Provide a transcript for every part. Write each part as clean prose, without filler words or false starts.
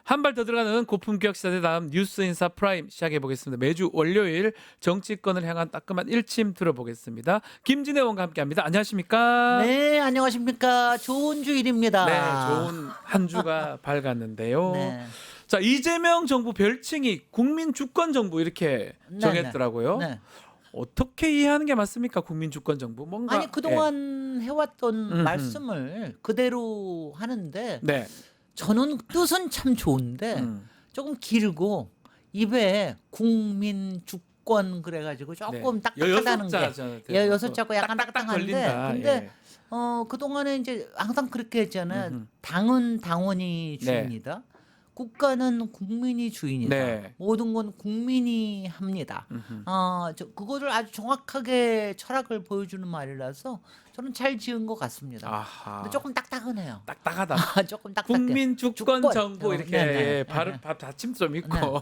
한 발 더 들어가는 고품격 시사대담 뉴스 인사 프라임 시작해 보겠습니다. 매주 월요일 정치권을 향한 따끔한 일침 들어보겠습니다. 김진애 의원과 함께합니다. 안녕하십니까? 네, 안녕하십니까. 좋은 주일입니다. 네, 좋은 한 주가 밝았는데요. 네. 자, 이재명 정부 별칭이 국민 주권 정부 이렇게 네, 정했더라고요. 네. 어떻게 이해하는 게 맞습니까? 국민 주권 정부 뭔가 아니 그동안 해왔던 음흠. 말씀을 그대로 하는데 네. 저는 뜻은 참 좋은데 조금 길고 입에 국민 주권 그래가지고 조금 딱딱하다는 게 여섯 자고 약간 딱딱한데 근데 그동안에 이제 항상 그렇게 했잖아요. 당은 당원이 주인이다. 국가는 국민이 주인이다. 네. 모든 건 국민이 합니다. 그거를 아주 정확하게 철학을 보여주는 말이라서 저는 잘 지은 것 같습니다. 아하. 근데 조금 딱딱하네요. 딱딱하다. 조금 딱딱해. 국민 주권 정부 이렇게 네네. 발음 받침 좀 있고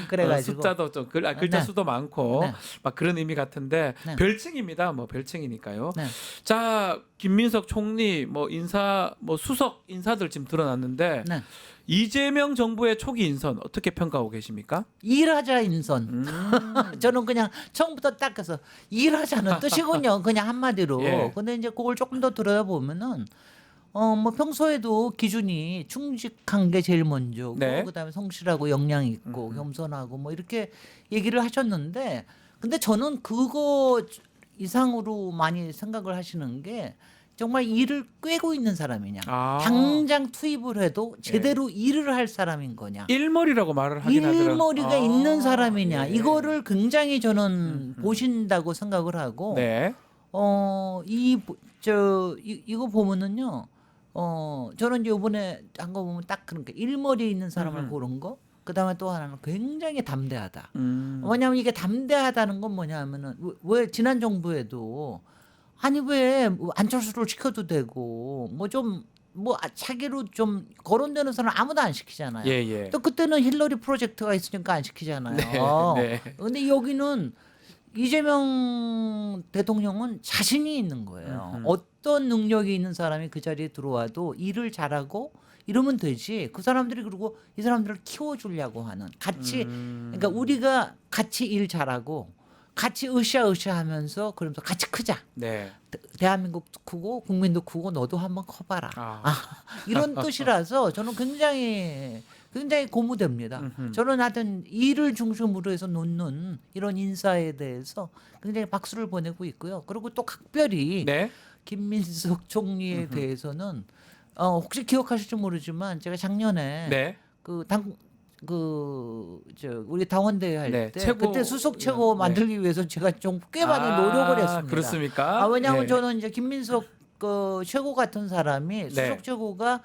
그래가지고 숫자도 좀 글자 네. 수도 많고 네. 막 그런 의미 같은데 네. 별칭입니다. 뭐 별칭이니까요. 네. 자, 김민석 총리 뭐 인사 뭐 수석 인사들 지금 드러났는데 네. 이재명 정부의 초기 인선 어떻게 평가하고 계십니까? 일하자 인선. 저는 그냥 처음부터 딱 해서 일하자는 뜻이군요. 그냥 한마디로. 예. 근데 이제 그걸 조금 더 들여다보면은 뭐 평소에도 기준이 충직한 게 제일 먼저고 네. 그다음에 성실하고 역량 있고 겸손하고 뭐 이렇게 얘기를 하셨는데 근데 저는 그거 이상으로 많이 생각을 하시는 게 정말 일을 꿰고 있는 사람이냐 당장 투입을 해도 제대로 일을 할 사람인 거냐 일머리라고 말을 하긴 하더라고요. 일머리가 있는 사람이냐 예. 이거를 굉장히 저는 보신다고 생각을 하고 네. 이거 보면은요 저는 이제 이번에 한 거 보면 딱 그런 게 일머리 있는 사람을 고른 거 그다음에 또 하나는 굉장히 담대하다. 왜냐하면 이게 담대하다는 건 뭐냐면은 왜 지난 정부에도 아니 왜 안철수를 시켜도 되고 뭐 좀 뭐 자기로 좀 거론되는 사람 아무도 안 시키잖아요. 예, 예. 또 그때는 힐러리 프로젝트가 있으니까 안 시키잖아요. 네. 근데 여기는 이재명 대통령은 자신이 있는 거예요. 어떤 능력이 있는 사람이 그 자리에 들어와도 일을 잘하고 이러면 되지. 그 사람들이 그리고 이 사람들을 키워주려고 하는 같이 그러니까 우리가 같이 일 잘하고 같이 으쌰으쌰하면서 그러면서 같이 크자. 네. 대한민국도 크고 국민도 크고 너도 한번 커봐라. 이런 뜻이라서 저는 굉장히 고무됩니다. 저는 하여튼 일을 중심으로 해서 놓는 이런 인사에 대해서 굉장히 박수를 보내고 있고요. 그리고 또 각별히 네. 김민석 총리에 대해서는 혹시 기억하실지 모르지만 제가 작년에 네. 우리 당원대회 할 네, 때 최고, 그때 수석 최고 네. 만들기 위해서 제가 좀 꽤 많이 노력을 했습니다. 그렇습니까? 왜냐하면 네. 저는 이제 김민석 최고 같은 사람이 수석 네. 최고가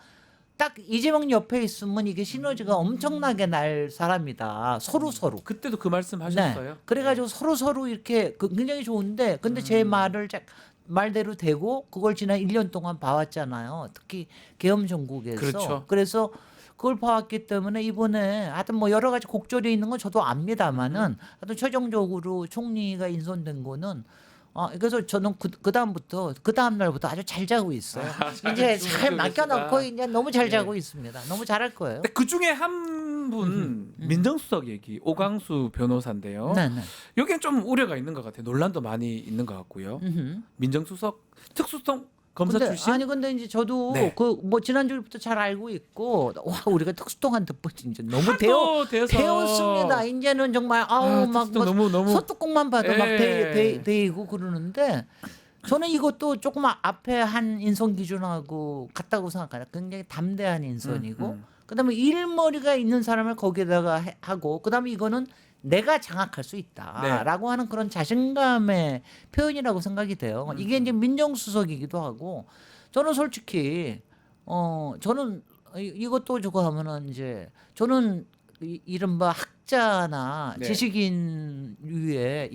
딱 이재명 옆에 있으면 이게 시너지가 엄청나게 날 사람이다. 서로. 그때도 그 말씀 하셨어요. 네. 그래가지고 서로 이렇게 굉장히 좋은데 근데 제 말대로 되고 그걸 지난 1년 동안 봐왔잖아요. 특히 계엄 정국에서. 그렇죠. 그래서 그걸 봐왔기 때문에 이번에 하여튼 뭐 여러 가지 곡절이 있는 건 저도 압니다만은 하여튼 최종적으로 총리가 인선된 거는 그래서 저는 그 다음 날부터 아주 잘 자고 있어요. 이제 잘 맡겨놓고 이제 너무 잘 자고 있습니다. 너무 잘할 거예요. 근데 그 중에 한 분 민정수석 얘기 오강수 변호사인데요. 네네. 여기는 좀 우려가 있는 것 같아요. 논란도 많이 있는 것 같고요. 민정수석 특수성 검사 출신. 근데 이제 저도 네. 뭐 지난주부터 잘 알고 있고 와 우리가 특수통한테 이제 너무 하도 되어서. 배웠습니다. 이제는 정말 막 특수통 너무 소뚜껑만 봐도 막 예. 데이고 그러는데 저는 이것도 조금 앞에 한 인선 기준하고 같다고 생각해요. 굉장히 담대한 인선이고 그다음에 일머리가 있는 사람을 거기에다가 하고 그다음에 이거는 내가 장악할 수 있다라고 하는 그런 자신감의 표현이라고 생각이 돼요. 이게 이제 민정수석이기도 하고 저는 솔직히 저는 이것도 저거 하면은 이제 저는 이른바 학자나 네. 지식인 위에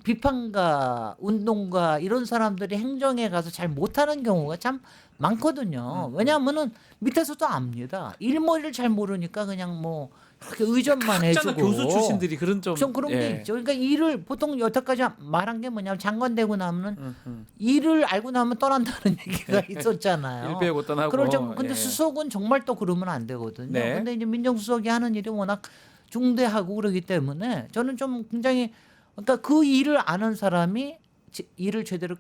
비판가 운동가 이런 사람들이 행정에 가서 잘 못하는 경우가 참 많거든요. 왜냐하면은 밑에서도 압니다. 일머리를 잘 모르니까 그냥 뭐 그렇게 의전만 각자는 해주고 교수 출신들이 그런 좀 그런 게 있죠. 그러니까 일을 보통 여태까지 말한 게 뭐냐면 장관 되고 나면은 음. 일을 알고 나면 떠난다는 얘기가 있었잖아요. 일 배우고 떠나고. 그럴 정 근데 예. 수석은 정말 또 그러면 안 되거든요. 네. 근데 이제 민정수석이 하는 일이 워낙 중대하고 그러기 때문에 저는 좀 굉장히 그러니까 그 일을 아는 사람이 일을 제대로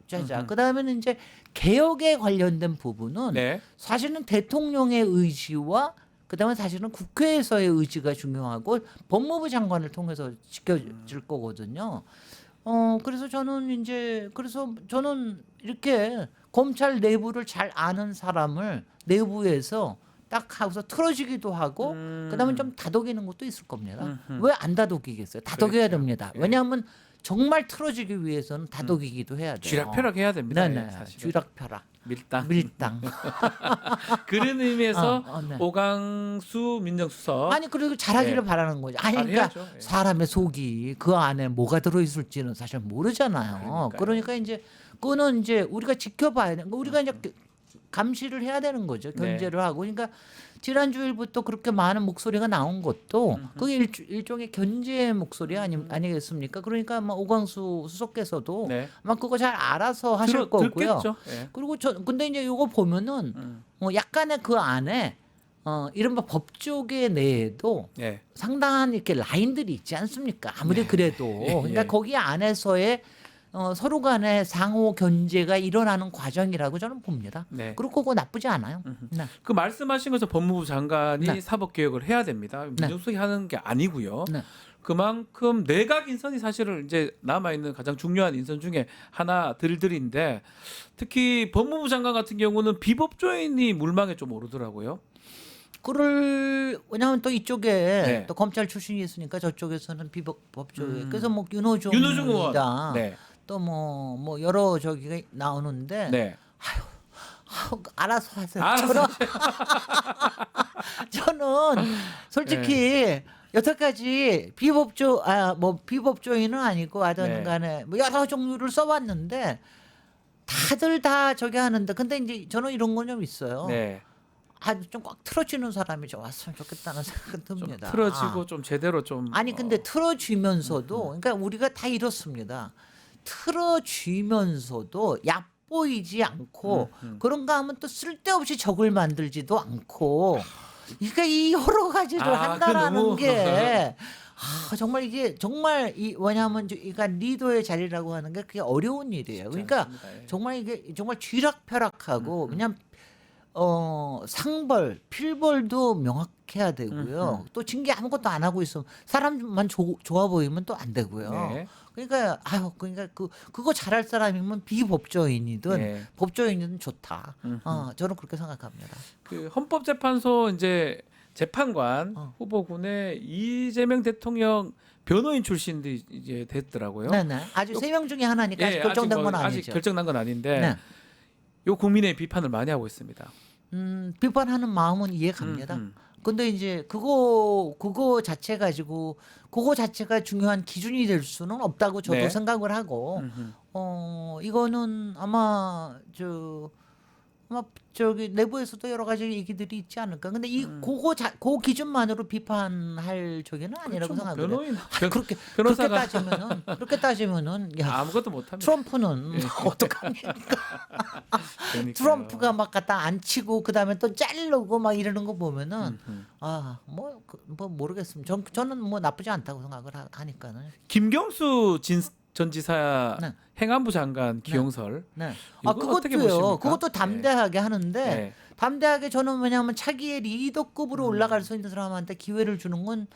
짜자. 그다음에는 이제 개혁에 관련된 부분은 네. 사실은 대통령의 의지와 그다음에 사실은 국회에서의 의지가 중요하고 법무부 장관을 통해서 지켜질 거거든요. 그래서 저는 이렇게 검찰 내부를 잘 아는 사람을 내부에서 딱 하고서 틀어지기도 하고 그다음에 좀 다독이는 것도 있을 겁니다. 왜 안 다독이겠어요? 다독여야 그렇죠. 됩니다. 예. 왜냐하면 정말 틀어지기 위해서는 다독이기도 해야 돼요. 쥐락펴락 해야 됩니다. 네네. 예, 사실은. 쥐락펴락. 밀당. 밀당. 그런 의미에서 네. 오강수 민정수석. 아니 그리고 잘하기를 예. 바라는 거죠. 아니 그러니까 잘해야죠. 예. 사람의 속이 그 안에 뭐가 들어있을지는 사실 모르잖아요. 그러니까요. 그러니까 이제 그거는 이제 우리가 지켜봐야 돼. 우리가 이제 감시를 해야 되는 거죠. 네. 견제를 하고. 그러니까 지난 주일부터 그렇게 많은 목소리가 나온 것도 그게 일종의 견제의 목소리 아니겠습니까? 그러니까 뭐 오광수 수석께서도 네. 아마 그거 잘 알아서 하실 거고요. 듣겠죠. 예. 그리고 근데 이제 이거 보면은 약간의 그 안에 이른바 법조계 내에도 예. 상당한 이렇게 라인들이 있지 않습니까? 아무리 그래도 그러니까 예. 거기 안에서의 서로 간의 상호 견제가 일어나는 과정이라고 저는 봅니다. 네. 그리고 그거 나쁘지 않아요. 네. 그 말씀하신 것처럼 법무부 장관이 네. 사법 개혁을 해야 됩니다. 민정수석이 하는 게 아니고요. 네. 그만큼 내각 인선이 사실은 이제 남아 있는 가장 중요한 인선 중에 하나들인데 특히 법무부 장관 같은 경우는 비법조인이 물망에 좀 오르더라고요. 왜냐하면 또 이쪽에 네. 또 검찰 출신이 있으니까 저쪽에서는 비법조계. 그래서 뭐 윤호중 의원. 윤호중이다. 네. 또 뭐 여러 저기가 나오는데 네. 알아서 하세요. 알아서 저는 솔직히 여태까지 비법조인은 아니고 하여튼 네. 간에 뭐 여러 종류를 써봤는데 다들 다 저기 하는데 근데 이제 저는 이런 건 좀 있어요. 네. 아주 좀 꽉 틀어지는 사람이 좀 왔으면 좋겠다는 생각은 좀 듭니다. 틀어지고 좀 제대로 좀 아니 근데 틀어쥐면서도 그러니까 우리가 다 이렇습니다. 틀어쥐면서도 얕보이지 않고 그런가 하면 또 쓸데없이 적을 만들지도 않고 그러니까 이 여러 가지를 그 한다라는 너무 게 정말 이게 정말 왜냐하면 그러니까 리더의 자리라고 하는 게 그게 어려운 일이에요. 그러니까 않습니다. 예. 정말 이게 정말 쥐락펴락하고 그냥 상벌, 필벌도 명확해야 되고요. 또 징계 아무것도 안 하고 있으면 사람만 좋아 보이면 또 안 되고요. 네. 그러니까 그러니까 그거 잘할 사람이면 비법조인이든 네. 법조인이든 좋다. 저는 그렇게 생각합니다. 그 헌법재판소 이제 재판관 후보군에 이재명 대통령 변호인 출신들이 이제 됐더라고요. 네네. 아직 3명 중에 하나니까 아직 예, 결정된 아직 건 아직 아니죠. 결정난 건 아닌데 네. 요 국민의 비판을 많이 하고 있습니다. 비판하는 마음은 이해갑니다. 근데 이제 그거 자체 가지고 그거 자체가 중요한 기준이 될 수는 없다고 저도 네. 생각을 하고 이거는 아마 저기 내부에서도 여러 가지 얘기들이 있지 않을까. 근데 그 기준만으로 비판할 저기는 아니라고 그렇죠. 생각을 해요. 변호인 그렇게 변호사가 따지면은 야 아무것도 못합니다. 트럼프는 어떡합니까? 그러니까요. 트럼프가 막 갖다 앉히고 그다음에 또 자르고 막 이러는 거 보면은 뭐 모르겠습니다. 저는 뭐 나쁘지 않다고 생각을 하니까는. 김경수 전 지사 네. 행안부 장관 기용설. 네. 이거 어떻게 보십니까? 그것도 담대하게 하는데 네. 담대하게 저는 왜냐하면 차기의 리더급으로 올라갈 수 있는 사람한테 기회를 주는 건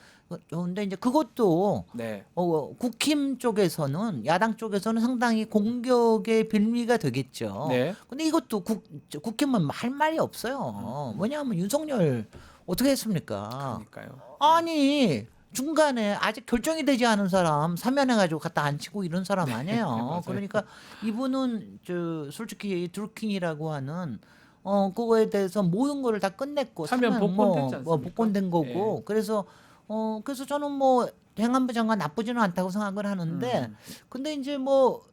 좋은데 이제 그것도 네. 국힘 쪽에서는 야당 쪽에서는 상당히 공격의 빌미가 되겠죠. 네. 근데 이것도 국힘은 할 말이 없어요. 왜냐하면 윤석열 어떻게 했습니까? 그러니까요. 아니 중간에 아직 결정이 되지 않은 사람 사면해가지고 갖다 앉히고 이런 사람 아니에요. 맞아요. 그러니까 이분은 솔직히 드루킹이라고 하는 그거에 대해서 모든 거를 다 끝냈고 사면 복권됐지 않습니까? 복권된 거고 예. 그래서 저는 뭐 행안부 장관 나쁘지는 않다고 생각을 하는데 근데 이제 뭐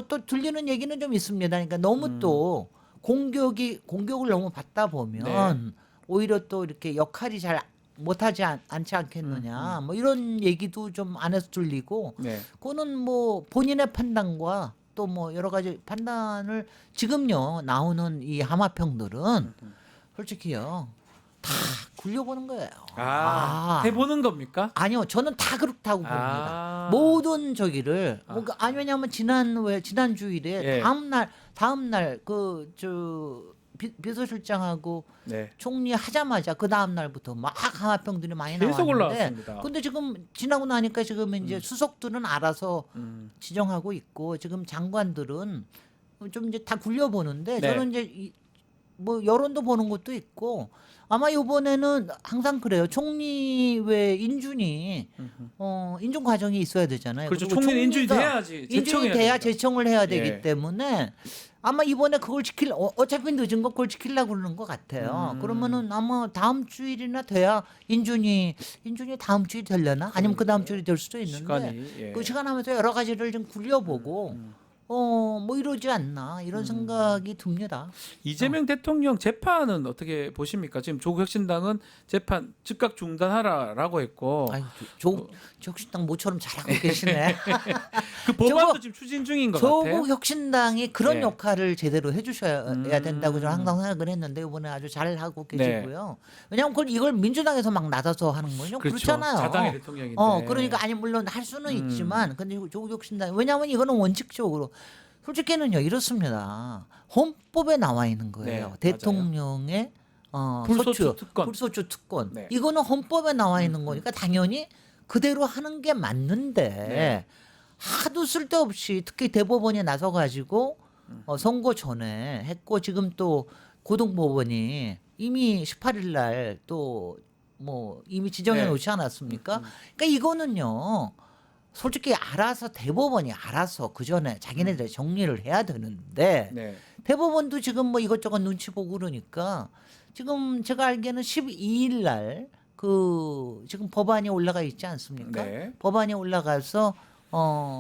또 들리는 얘기는 좀 있습니다. 그러니까 너무 또 공격을 너무 받다 보면 네. 오히려 또 이렇게 역할이 잘 못하지 않지 않겠느냐 뭐 이런 얘기도 좀 안에서 들리고 네. 그거는 뭐 본인의 판단과 또 뭐 여러 가지 판단을 지금요 나오는 이 하마평들은 솔직히요 다 굴려보는 거예요. 해보는 겁니까? 아니요, 저는 다 그렇다고 봅니다. 모든 저기를 아니 왜냐하면 지난 주일에 예. 다음 날 그 저 비서실장하고 네. 총리 하자마자 그 다음 날부터 막 하마평들이 많이 계속 나왔는데 올라왔습니다. 근데 지금 지나고 나니까 지금 이제 수석들은 알아서 지정하고 있고 지금 장관들은 좀 이제 다 굴려보는데 네. 저는 이제 뭐 여론도 보는 것도 있고 아마 이번에는 항상 그래요. 총리 외 인준이 인준 과정이 있어야 되잖아요. 그렇죠. 그리고 총리는 인준이 총리가 돼야지. 인준이 제청해야 돼야 됩니다. 제청을 해야 되기 예. 때문에 아마 이번에 그걸 어차피 늦은 거 그걸 지키려고 그러는 것 같아요. 그러면은 아마 다음 주일이나 돼야 인준이 다음 주일 되려나? 아니면 그 다음 주일이 될 수도 있는데 시간이 예. 그 시간 하면서 여러 가지를 좀 굴려보고 뭐 이러지 않나 이런 생각이 듭니다. 이재명 대통령 재판은 어떻게 보십니까? 지금 조국혁신당은 재판 즉각 중단하라라고 했고 아유, 조국혁신당 모처럼 잘하고 계시네. 그 법안도 저거- 지금 추진 중인 것 같아요. 조국혁신당이 그런 네. 역할을 제대로 해주셔야 된다고 저는 항상 생각을 했는데 이번에 아주 잘 하고 계시고요. 왜냐하면 이걸 민주당에서 막 나서서 하는 거죠. 그렇죠. 그렇잖아요. 자당의 대통령인데. 그러니까 아니 물론 할 수는 있지만 근데 조국혁신당 왜냐하면 이거는 원칙적으로 솔직히는요 이렇습니다. 헌법에 나와 있는 거예요. 네, 대통령의 불소추 특권. 불소추 특권. 네. 이거는 헌법에 나와 있는 거니까 당연히 그대로 하는 게 맞는데 네. 하도 쓸데없이 특히 대법원이 나서 가지고 선거 전에 했고 지금 또 고등법원이 이미 18일 날 또 뭐 이미 지정해 네. 놓지 않았습니까? 그러니까 이거는요. 솔직히 알아서 대법원이 알아서 그 전에 자기네들 정리를 해야 되는데 네. 대법원도 지금 뭐 이것저것 눈치 보고 그러니까 지금 제가 알기에는 12일 날 그 지금 법안이 올라가 있지 않습니까? 네. 법안이 올라가서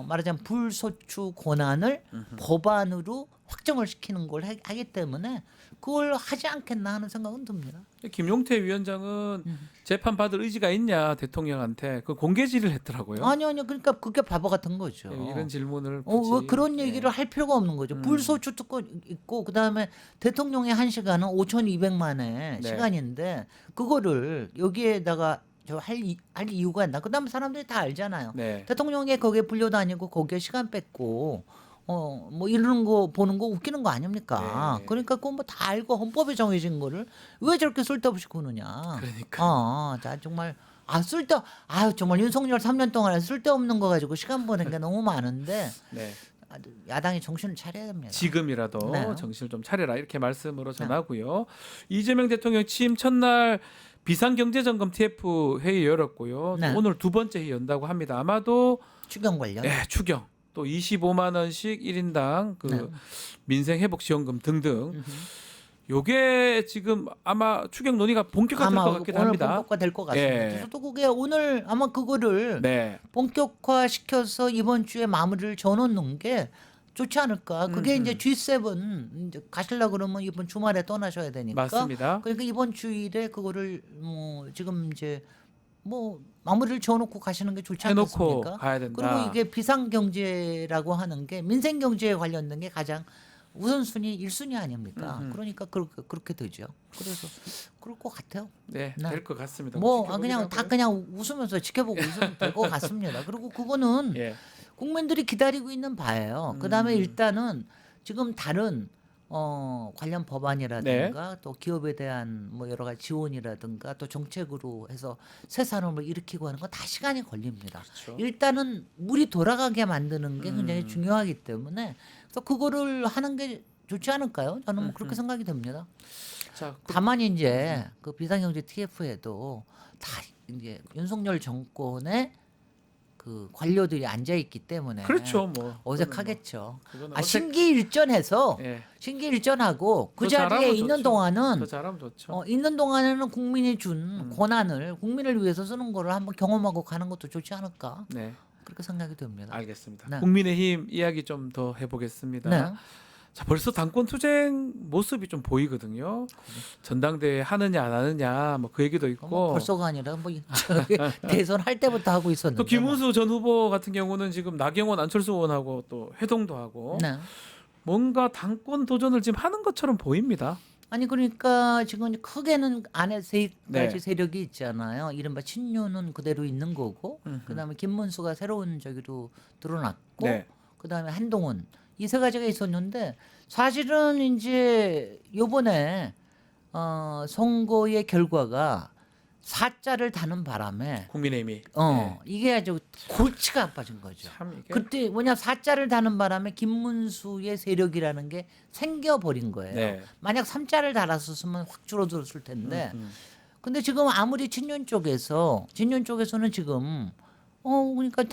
말하자면 불소추 권한을 법안으로 확정을 시키는 걸 하기 때문에 그걸 하지 않겠나 하는 생각은 듭니다. 김용태 위원장은 재판 받을 의지가 있냐 대통령한테 그 공개 질의를 했더라고요. 아니요. 그러니까 그게 바보 같은 거죠. 예, 이런 질문을 왜 그런 얘기를 할 필요가 없는 거죠. 불소추 특권 있고 그다음에 대통령의 1시간은 5,200만의 네. 시간인데 그거를 여기에다가 할 이유가 있나? 그다음에 사람들이 다 알잖아요. 네. 대통령이 거기에 불려다니고 거기에 시간 뺏고 뭐 이러는 거 보는 거 웃기는 거 아닙니까? 네. 그러니까 그거 뭐 다 알고 헌법에 정해진 거를 왜 저렇게 쓸데없이 구느냐? 그러니까. 자 정말 정말 윤석열 3년 동안 쓸데없는 거 가지고 시간 보낸 게 너무 많은데 네. 야당이 정신을 차려야 됩니다. 지금이라도 네. 정신을 좀 차려라 이렇게 말씀으로 전하고요. 이재명 대통령 취임 첫날 비상경제점검 TF 회의 열었고요. 네. 오늘 두 번째 회의 연다고 합니다. 아마도 추경 관련. 추경 또 25만 원씩 1인당 그 네. 민생 회복 지원금 등등. 요게 지금 아마 추경 논의가 본격화될 것 같기도 오늘 합니다. 본격화될 것 같습니다. 예. 저도 그게 오늘 아마 그거를 네. 본격화시켜서 이번 주에 마무리를 져놓는 게 좋지 않을까. 그게 이제 G7 이제 가시려 그러면 이번 주말에 떠나셔야 되니까. 맞습니다. 그러니까 이번 주일에 그거를 뭐 지금 이제 뭐 마무리를 지어놓고 가시는 게 좋지 해놓고 않겠습니까? 가야 된다. 그리고 이게 비상경제라고 하는 게 민생경제에 관련된 게 가장 우선순위 1순위 아닙니까? 그러니까 그렇게 되죠. 그래서 그럴 것 같아요. 네, 네. 될 것 같습니다. 뭐 지켜보기로 그냥 다 하고요. 그냥 웃으면서 지켜보고 있으면 될 것 같습니다. 그리고 그거는 예. 국민들이 기다리고 있는 바예요. 그다음에 일단은 지금 다른 관련 법안이라든가 또 기업에 대한 뭐 여러 가지 지원이라든가 또 정책으로 해서 새 산업을 일으키고 하는 건 다 시간이 걸립니다. 그렇죠. 일단은 물이 돌아가게 만드는 게 굉장히 중요하기 때문에 그래서 그거를 하는 게 좋지 않을까요? 저는 뭐 그렇게 생각이 듭니다. 자, 다만 이제 그 비상경제 TF에도 다 이제 윤석열 정권의 그 그 관료들이 앉아 있기 때문에 그렇죠, 뭐 어색하겠죠. 그거는 아, 심기일전해서 예. 심기일전하고 그 더 자리에 잘하면 있는 좋죠. 동안은 더 잘하면 좋죠. 있는 동안에는 국민이 준 권한을 국민을 위해서 쓰는 거를 한번 경험하고 가는 것도 좋지 않을까 네, 그렇게 생각이 듭니다. 알겠습니다. 네. 국민의힘 이야기 좀 더 해보겠습니다. 네. 자, 벌써 당권 투쟁 모습이 좀 보이거든요. 전당대회 하느냐 안 하느냐 뭐 그 얘기도 있고. 뭐 벌써가 아니라 뭐 저기 대선 할 때부터 하고 있었는데. 또 김문수 전 후보 같은 경우는 지금 나경원, 안철수 의원하고 또 회동도 하고 네. 뭔가 당권 도전을 지금 하는 것처럼 보입니다. 아니 그러니까 지금 크게는 안에 세 가지 네. 세력이 있잖아요. 이른바 친윤은 그대로 있는 거고, 그다음에 김문수가 새로운 저기로 드러났고, 네. 그다음에 한동훈 이 세 가지가 있었는데 사실은 이제 요번에 선거의 결과가 사자를 다는 바람에 국민의힘이 네. 이게 아주 골치가 아파진 거죠. 참 이게 그때 뭐냐 사자를 다는 바람에 김문수의 세력이라는 게 생겨버린 거예요. 네. 만약 삼자를 달았었으면 확 줄어들었을 텐데 근데 지금 아무리 친윤 쪽에서는 지금 그러니까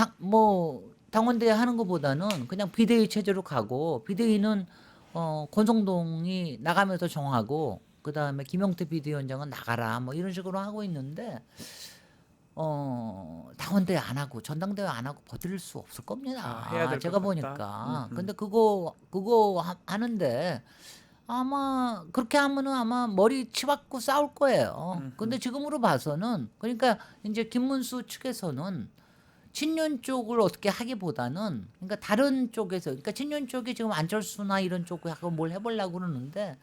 당원대회 하는 것보다는 그냥 비대위 체제로 가고 비대위는 권성동이 나가면서 정하고 그다음에 김용태 비대위원장은 나가라 뭐 이런 식으로 하고 있는데 당원대회 안 하고 전당대회 안 하고 버틸 수 없을 겁니다. 해야 될 제가 것 보니까 같다. 근데 그거 하는데 아마 그렇게 하면은 아마 머리 치받고 싸울 거예요. 근데 지금으로 봐서는 그러니까 이제 김문수 측에서는 친윤 쪽을 어떻게 하기보다는 그러니까 다른 쪽에서 그러니까 친윤 쪽이 지금 안철수나 이런 쪽하고 뭘 해보려고 그러는데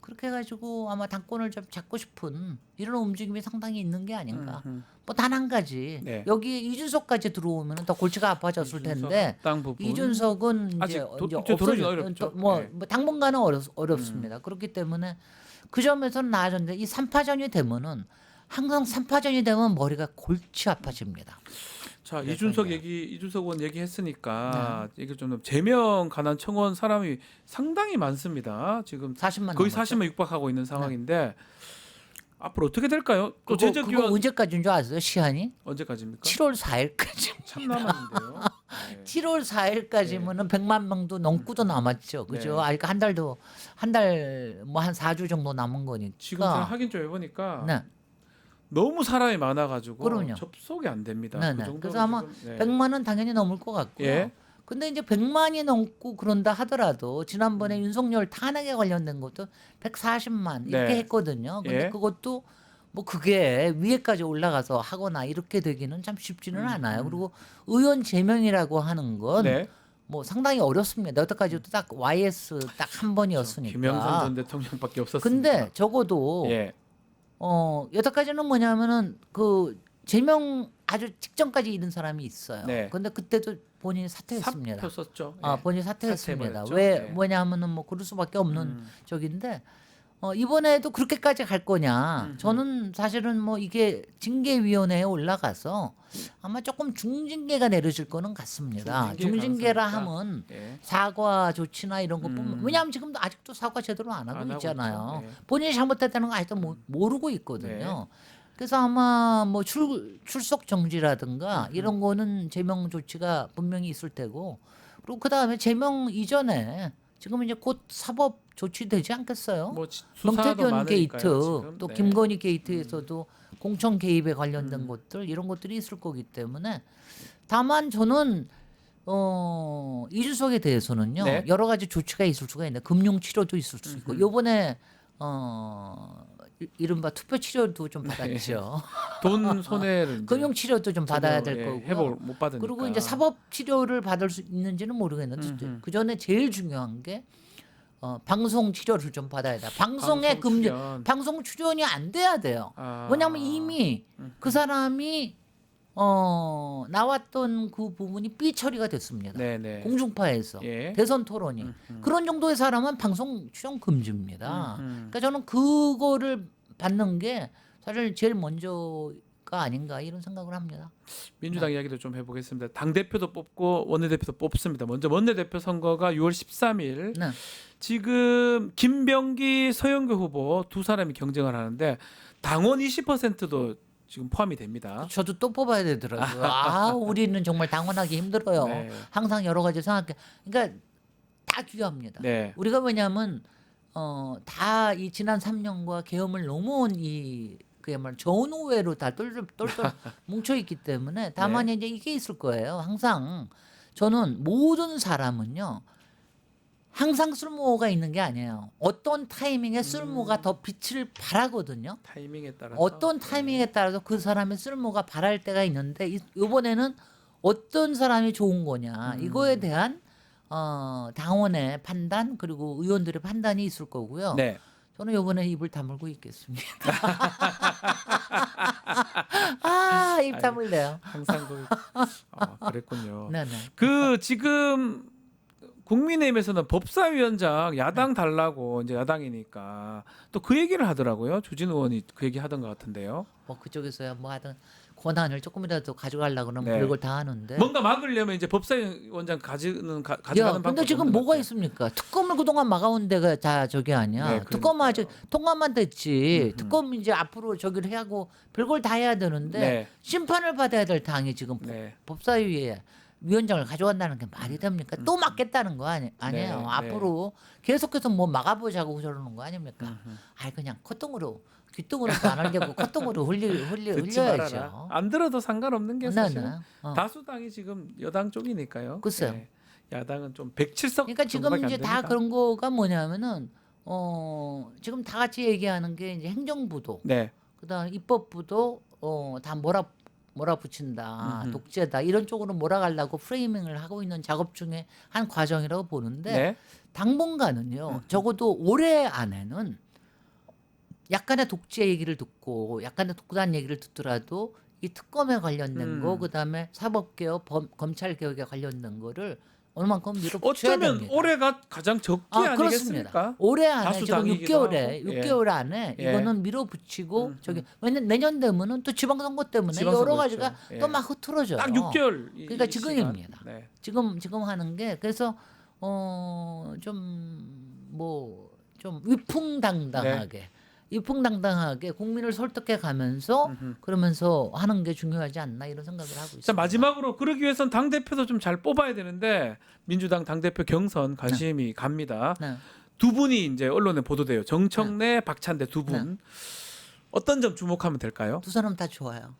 그렇게 해가지고 아마 당권을 좀 잡고 싶은 이런 움직임이 상당히 있는 게 아닌가. 뭐 단 한 가지 네. 여기에 이준석까지 들어오면 더 골치가 아파졌을 텐데 땅 부분. 이준석은 아직 이제 들어오긴 없어져 어렵죠. 뭐 네. 당분간은 어렵습니다. 그렇기 때문에 그 점에서는 나아졌는데 이 3파전이 되면은 항상 3파전이 되면 머리가 골치 아파집니다. 자, 그래서 이준석 이제- 이준석 의원 얘기했으니까 이게 좀 제명 관한 청원 사람이 상당히 많습니다. 지금 40만 거의 넘었죠. 40만 육박하고 있는 상황인데 앞으로 어떻게 될까요? 또 그거, 제적 그거 기간 언제까지인 줄 아세요? 시한이? 언제까지입니까? 7월 4일까지. 참 남았는데요. 네. 7월 4일까지면은 100만 명도 넘고도 남았죠. 그죠? 네. 아직 한 달 뭐 한 4주 정도 남은 거니까. 지금 제가 확인 좀 해보니까 네. 너무 사람이 많아가지고 그럼요. 접속이 안 됩니다. 네, 그 네. 정도로 그래서 아마 지금, 네. 100만은 당연히 넘을 것 같고요. 예. 근데 이제 100만이 넘고 그런다 하더라도 음. 지난번에 윤석열 탄핵에 관련된 것도 140만 이렇게 네. 했거든요. 근데 예. 그것도 뭐 그게 위에까지 올라가서 하거나 이렇게 되기는 참 쉽지는 않아요. 그리고 의원 제명이라고 하는 건 네. 뭐 상당히 어렵습니다. 여태까지도 딱 YS 딱 한 번이었으니까. 김영삼 전 대통령밖에 없었습니다. 근데 적어도 예. 여태까지는 뭐냐면은 그 제명 아주 직전까지 이른 사람이 있어요. 네. 근데 그때도 본인이 사퇴했습니다. 사표 썼죠. 본인이 사퇴했습니다. 사퇴해버렸죠. 왜 네. 뭐냐면은 뭐 그럴 수밖에 없는 적인데 이번에도 그렇게까지 갈 거냐? 저는 사실은 뭐 이게 징계위원회에 올라가서 아마 조금 중징계가 내려질 거는 같습니다. 중징계 중징계라 가능성이 있다. 하면 예. 사과 조치나 이런 거 보면 왜냐하면 지금도 아직도 사과 제대로 안 하고 안 하고 있잖아요. 있죠. 네. 본인이 잘못했다는 거 아직도 모르고 있거든요. 그래서 아마 뭐 출석 정지라든가 이런 거는 제명 조치가 분명히 있을 테고 그리고 그 다음에 제명 이전에 지금 이제 곧 사법 조치되지 않겠어요? 뭐 수사도 명태균 많으니까요, 게이트 지금. 또 네. 김건희 게이트에서도 공천 개입에 관련된 것들 이런 것들이 있을 거기 때문에 다만 저는 이준석에 대해서는요 네. 여러 가지 조치가 있을 수가 있는데 금융 치료도 있을 수 있고 요번에 이른바 투표 치료도 좀 받았죠. 돈 손해를 이제 금융 치료도 좀 받아야 될 거고 회복 못 받으니까. 그리고 이제 사법 치료를 받을 수 있는지는 모르겠는데 그 전에 제일 중요한 게 방송 치료를 좀 받아야 돼. 방송의 방송 출연. 방송 출연이 안 돼야 돼요. 아. 왜냐하면 이미 그 사람이 나왔던 그 부분이 삐 처리가 됐습니다. 네네. 공중파에서 예. 대선 토론이 그런 정도의 사람은 방송 출연 금지입니다. 음. 그러니까 저는 그거를 받는 게 사실 제일 먼저가 아닌가 이런 생각을 합니다. 민주당 이야기도 좀 해보겠습니다. 당 대표도 뽑고 원내대표도 뽑습니다. 먼저 원내대표 선거가 6월 13일. 네. 지금 김병기, 서영교 후보 두 사람이 경쟁을 하는데 당원 20%도 지금 포함이 됩니다. 저도 또 뽑아야 되더라고요. 아, 우리는 정말 당원하기 힘들어요. 네. 항상 여러 가지 생각해. 그러니까 다 중요합니다. 네. 우리가 뭐냐면 다 이 지난 3년과 계엄을 넘어온 이 그야말로 전후회로 다 똘똘 뭉쳐 있기 때문에 다만 이제 이게 있을 거예요. 항상 저는 모든 사람은요. 항상 쓸모가 있는 게 아니에요. 어떤 타이밍에 쓸모가 더 빛을 발하거든요. 타이밍에 따라서 어떤 타이밍에 따라서 그 사람의 쓸모가 발할 때가 있는데 이번에는 어떤 사람이 좋은 거냐 이거에 대한 당원의 판단 그리고 의원들의 판단이 있을 거고요. 네. 저는 이번에 입을 다물고 있겠습니다. 아, 입 다물래요. 항상 그랬군요. 네네. 그 지금 국민의힘에서는 법사위원장 야당 달라고 이제 야당이니까 또 그 얘기를 하더라고요. 주진 의원이 그 얘기 하던 것 같은데요. 뭐 그쪽에서야 뭐 하든 권한을 조금이라도 가져가려고 그러면 네. 별걸 다 하는데. 뭔가 막으려면 이제 법사위원장 가져가는 야, 근데 지금 뭐가 같아요. 있습니까? 특검을 그동안 막아온 데가 다 저게 아니야. 네, 특검 아직 통과만 됐지. 음흠. 특검 이제 앞으로 저기를 해야 하고 별걸 다 해야 되는데 네. 심판을 받아야 될 당이 지금 네. 법사위에 위원장을 가져간다는 게 말이 됩니까? 또 막겠다는 거 아니에요. 네, 앞으로 계속해서 뭐 막아보자고 저러는 거 아닙니까? 아이 그냥 콧등으로 귓등으로도 안 하려고 콧등으로 듣지 흘려야죠. 말아라. 안 들어도 상관없는 게 사실 네. 다수당이 지금 여당 쪽이니까요. 글쎄요. 네. 야당은 좀 107석 그러니까 지금 정도밖에 안 이제 다 되니까. 그런 거가 뭐냐면은 지금 다 같이 얘기하는 게 이제 행정부도 네. 그다음 입법부도 다 몰아붙인다 음흠. 독재다 이런 쪽으로 몰아가려고 프레이밍을 하고 있는 작업 중에 한 과정이라고 보는데 네. 당분간은요 적어도 올해 안에는 약간의 독재 얘기를 듣고 약간의 독단 얘기를 듣더라도 이 특검에 관련된 거 그다음에 사법개혁 검찰개혁에 관련된 거를 얼만큼 밀어붙여야 어쩌면 됩니다. 올해가 가장 적기 아니겠습니까? 그렇습니다. 올해 안에 지금 다수당이기도 6개월에 하고. 예. 6개월 안에 예. 이거는 밀어붙이고 저기 왜냐면 내년 되면은 또 지방선거 때문에 지방선거 여러 가지가 있죠. 예. 또 막 흐트러져요. 딱 6개월. 그러니까 지금입니다. 네. 지금 하는 게 그래서 좀 위풍당당하게 국민을 설득해 가면서 그러면서 하는 게 중요하지 않나 이런 생각을 하고 있습니다. 자 마지막으로 그러기 위해선 당 대표도 좀 잘 뽑아야 되는데 민주당 당 대표 경선 관심이 갑니다. 네. 두 분이 이제 언론에 보도돼요. 정청래, 박찬대 두 분. 어떤 점 주목하면 될까요? 두 사람 다 좋아요.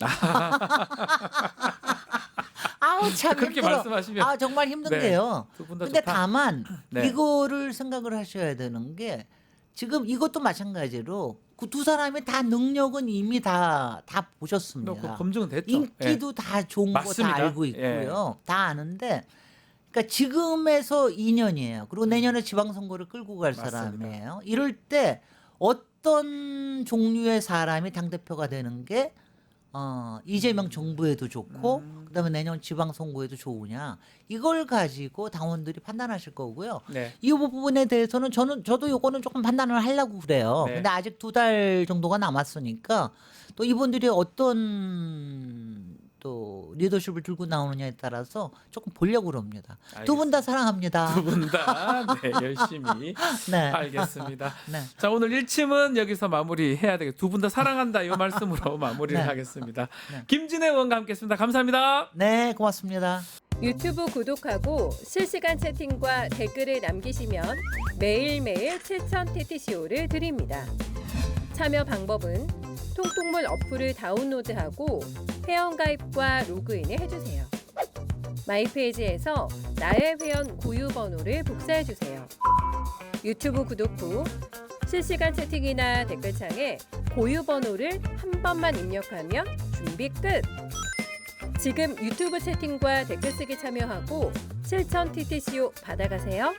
아우 참 그렇게 힘들어. 말씀하시면 아 정말 힘든데요. 두 분 다 근데 좋다. 다만 네. 이거를 생각을 하셔야 되는 게 지금 이것도 마찬가지로 그 두 사람이 다 능력은 이미 다 그 보셨습니다. 검증은 됐죠. 인기도 다 좋은 거 다 맞습니다. 알고 있고요. 다 아는데 그러니까 지금에서 2년이에요. 그리고 내년에 지방선거를 끌고 갈 맞습니다. 사람이에요. 이럴 때 어떤 종류의 사람이 당대표가 되는 게 이재명 정부에도 좋고 그다음에 내년 지방선거에도 좋으냐 이걸 가지고 당원들이 판단하실 거고요. 네. 이 부분에 대해서는 저도 요거는 조금 판단을 하려고 그래요. 네. 근데 아직 2달 정도가 남았으니까 또 이분들이 어떤 또 리더십을 들고 나오느냐에 따라서 조금 보려고 그럽니다. 두 분 다 사랑합니다. 두 분 다 네, 열심히 네. 알겠습니다. 네. 자 오늘 1침은 여기서 마무리해야 되겠. 두 분 다 사랑한다 이 말씀으로 마무리를 네. 하겠습니다. 네. 김진애 의원과 함께했습니다. 감사합니다. 네, 고맙습니다. 유튜브 구독하고 실시간 채팅과 댓글을 남기시면 매일매일 7천 TTCO를 드립니다. 참여 방법은 통통물 어플을 다운로드하고 회원가입과 로그인을 해주세요. 마이페이지에서 나의 회원 고유 번호를 복사해주세요. 유튜브 구독 후 실시간 채팅이나 댓글창에 고유 번호를 한 번만 입력하면 준비 끝! 지금 유튜브 채팅과 댓글 쓰기 참여하고 실천 TTCO 받아가세요.